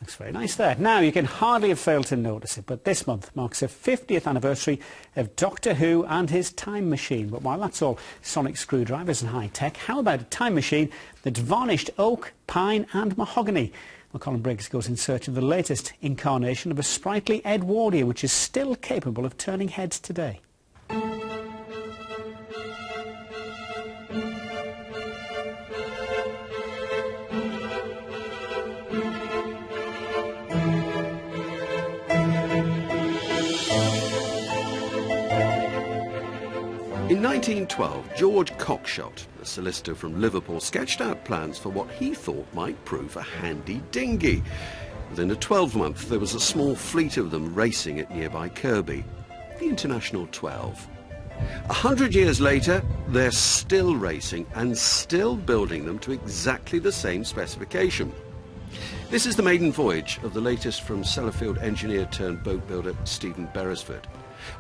Looks very nice there. Now, you can hardly have failed to notice it, but this month marks the 50th anniversary of Doctor Who and his time machine. But while that's all sonic screwdrivers and high-tech, how about a time machine that's varnished oak, pine and mahogany? Well, Colin Briggs goes in search of the latest incarnation of a sprightly Edwardian, which is still capable of turning heads today. In 1912, George Cockshott, a solicitor from Liverpool, sketched out plans for what he thought might prove a handy dinghy. Within a 12-month, there was a small fleet of them racing at nearby Kirby, the International 12. 100 years later, they're still racing and still building them to exactly the same specification. This is the maiden voyage of the latest from Sellafield engineer turned boat builder Stephen Beresford.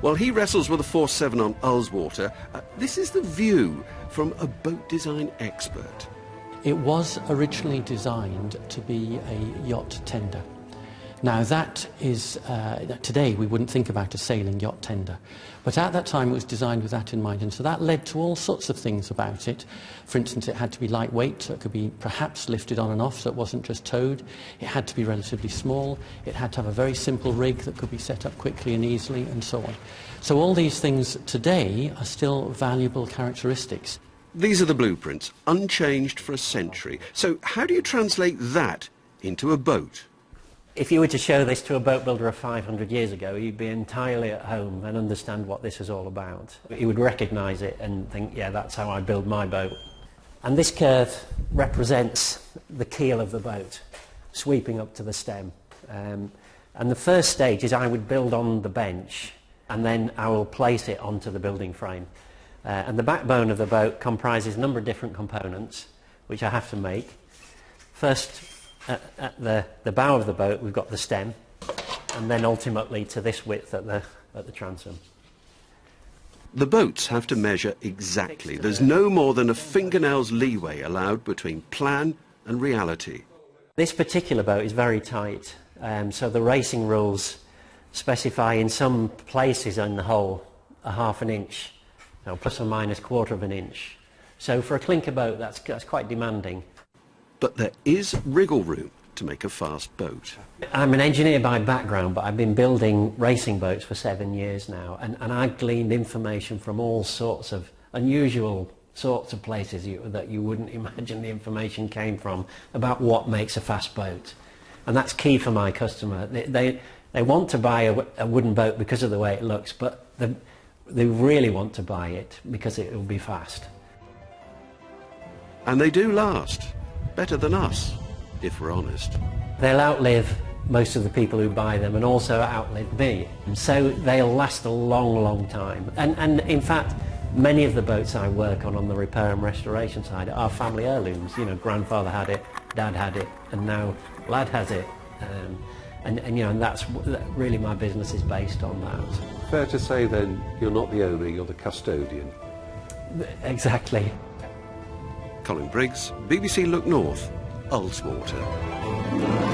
While he wrestles with a 4.7 on Ullswater, this is the view from a boat design expert. It was originally designed to be a yacht tender. Now that is, today we wouldn't think about a sailing yacht tender, but at that time it was designed with that in mind, and so that led to all sorts of things about it. For instance, it had to be lightweight, so it could be perhaps lifted on and off, so it wasn't just towed. It had to be relatively small. It had to have a very simple rig that could be set up quickly and easily, and so on. So all these things today are still valuable characteristics. These are the blueprints, unchanged for a century. So how do you translate that into a boat? If you were to show this to a boat builder of 500 years ago, you'd be entirely at home and understand what this is all about. You would recognise it and think, yeah, that's how I build my boat. And this curve represents the keel of the boat, sweeping up to the stem. And the first stage is I would build on the bench, and then I will place it onto the building frame. And the backbone of the boat comprises a number of different components, which I have to make. First, at the bow of the boat, we've got the stem, and then ultimately to this width at the transom. The boats have to measure exactly. There's no more than a fingernail's leeway allowed between plan and reality. This particular boat is very tight, so the racing rules specify in some places in the hull a half an inch, plus or minus quarter of an inch. So for a clinker boat, that's quite demanding. But there is wriggle room to make a fast boat. I'm an engineer by background, but I've been building racing boats for 7 years now, and I've gleaned information from all sorts of unusual sorts of places that you wouldn't imagine the information came from about what makes a fast boat. And that's key for my customer. They want to buy a wooden boat because of the way it looks, but they really want to buy it because it will be fast. And they do last. Better than us, if we're honest. They'll outlive most of the people who buy them and also outlive me. So they'll last a long, long time. And in fact, many of the boats I work on the repair and restoration side are family heirlooms. You know, grandfather had it, dad had it, and now lad has it. And that's really my business is based on that. Fair to say then, you're not the owner, you're the custodian. Exactly. Colin Briggs, BBC Look North, Ullswater.